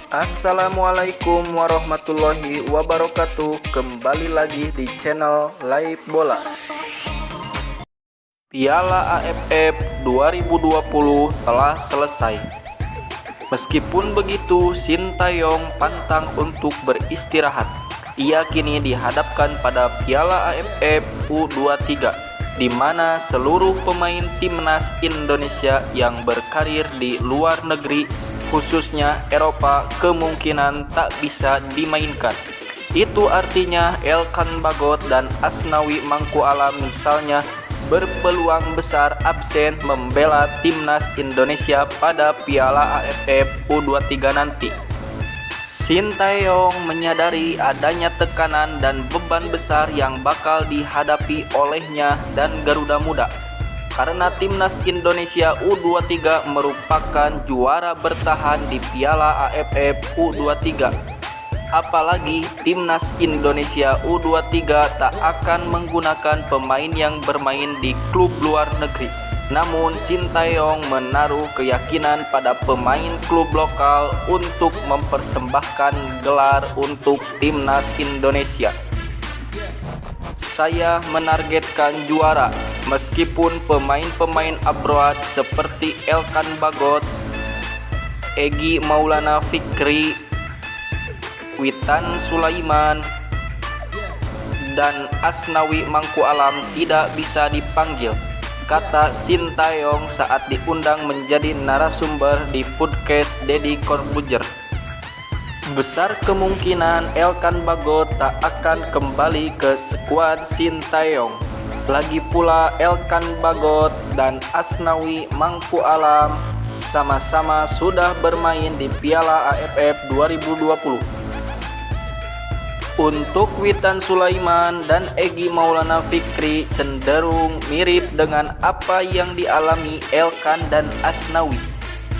Assalamualaikum warahmatullahi wabarakatuh. Kembali lagi di channel Live Bola. Piala AFF 2020 telah selesai. Meskipun begitu, Sintayong pantang untuk beristirahat. Ia kini dihadapkan pada Piala AFF U23, di mana seluruh pemain timnas Indonesia yang berkarir di luar negeri, khususnya Eropa, kemungkinan tak bisa dimainkan. Itu artinya Elkan Bagot dan Asnawi Mangkualam misalnya berpeluang besar absen membela timnas Indonesia pada Piala AFF U23 nanti. Sintayong menyadari adanya tekanan dan beban besar yang bakal dihadapi olehnya dan Garuda Muda, karena timnas Indonesia U23 merupakan juara bertahan di Piala AFF U23. Apalagi timnas Indonesia U23 tak akan menggunakan pemain yang bermain di klub luar negeri. Namun Sintayong menaruh keyakinan pada pemain klub lokal untuk mempersembahkan gelar untuk timnas Indonesia. Saya menargetkan juara, meskipun pemain-pemain abroad seperti Elkan Bagot, Egy Maulana Fikri, Witan Sulaiman, dan Asnawi Mangkualam tidak bisa dipanggil, kata Sintayong saat diundang menjadi narasumber di podcast Deddy Corbuzier. Besar kemungkinan Elkan Bagot tak akan kembali ke skuad Sintayong. Lagi pula Elkan Bagot dan Asnawi Mangkualam sama-sama sudah bermain di Piala AFF 2020. Untuk Witan Sulaiman dan Egy Maulana Fikri cenderung mirip dengan apa yang dialami Elkan dan Asnawi.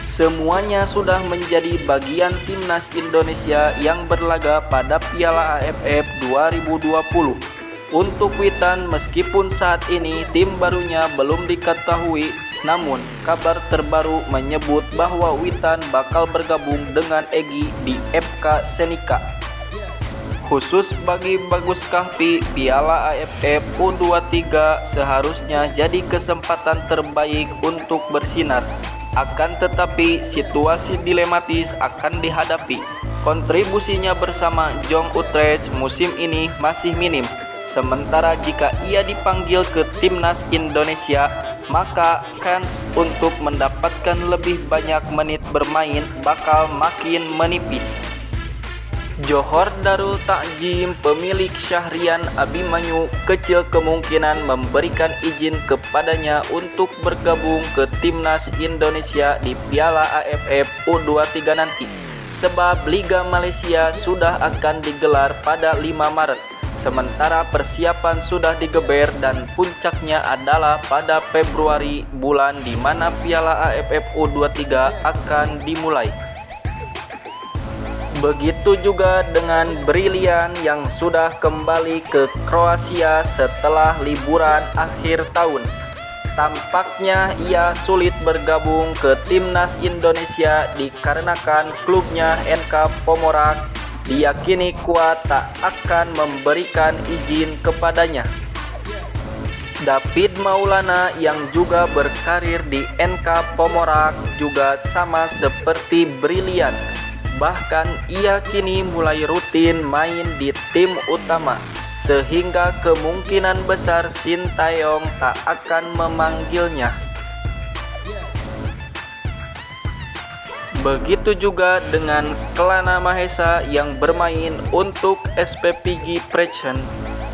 Semuanya sudah menjadi bagian timnas Indonesia yang berlaga pada Piala AFF 2020. Untuk Witan, meskipun saat ini tim barunya belum diketahui, namun kabar terbaru menyebut bahwa Witan bakal bergabung dengan Egy di FK Senika. Khusus bagi Bagus Kahfi, Piala AFF U23 seharusnya jadi kesempatan terbaik untuk bersinar. Akan tetapi situasi dilematis akan dihadapi. Kontribusinya bersama Jong Utrecht musim ini masih minim. Sementara jika ia dipanggil ke timnas Indonesia, maka kans untuk mendapatkan lebih banyak menit bermain bakal makin menipis. Johor Darul Takjim, pemilik Syahrian Abimanyu, kecil kemungkinan memberikan izin kepadanya untuk bergabung ke timnas Indonesia di Piala AFF U23 nanti, sebab Liga Malaysia sudah akan digelar pada 5 Maret, sementara persiapan sudah digeber dan puncaknya adalah pada Februari, bulan di mana Piala AFF U23 akan dimulai. Begitu juga dengan Brilian yang sudah kembali ke Kroasia setelah liburan akhir tahun. Tampaknya ia sulit bergabung ke timnas Indonesia dikarenakan klubnya NK Pomorak diyakini kuat tak akan memberikan izin kepadanya. David Maulana yang juga berkarir di NK Pomorak juga sama seperti Brilian. Bahkan ia kini mulai rutin main di tim utama, sehingga kemungkinan besar Sintayong tak akan memanggilnya. Begitu juga dengan Kelana Mahesa yang bermain untuk SPPG Prechen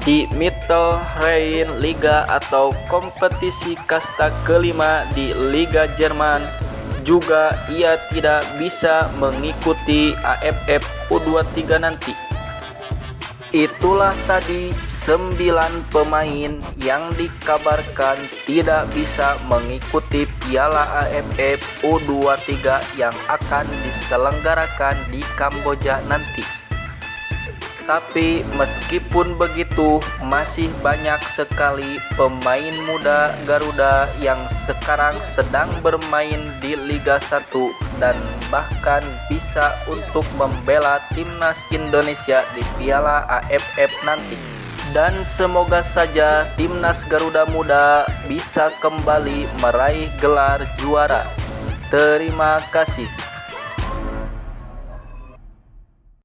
di Mittelrhein Liga atau kompetisi kasta kelima di Liga Jerman. Juga ia tidak bisa mengikuti AFF U23 nanti. Itulah tadi 9 pemain yang dikabarkan tidak bisa mengikuti Piala AFF U23 yang akan diselenggarakan di Kamboja nanti. Tapi meskipun begitu, masih banyak sekali pemain muda Garuda yang sekarang sedang bermain di Liga 1 dan bahkan bisa untuk membela timnas Indonesia di Piala AFF nanti. Dan semoga saja timnas Garuda Muda bisa kembali meraih gelar juara. Terima kasih.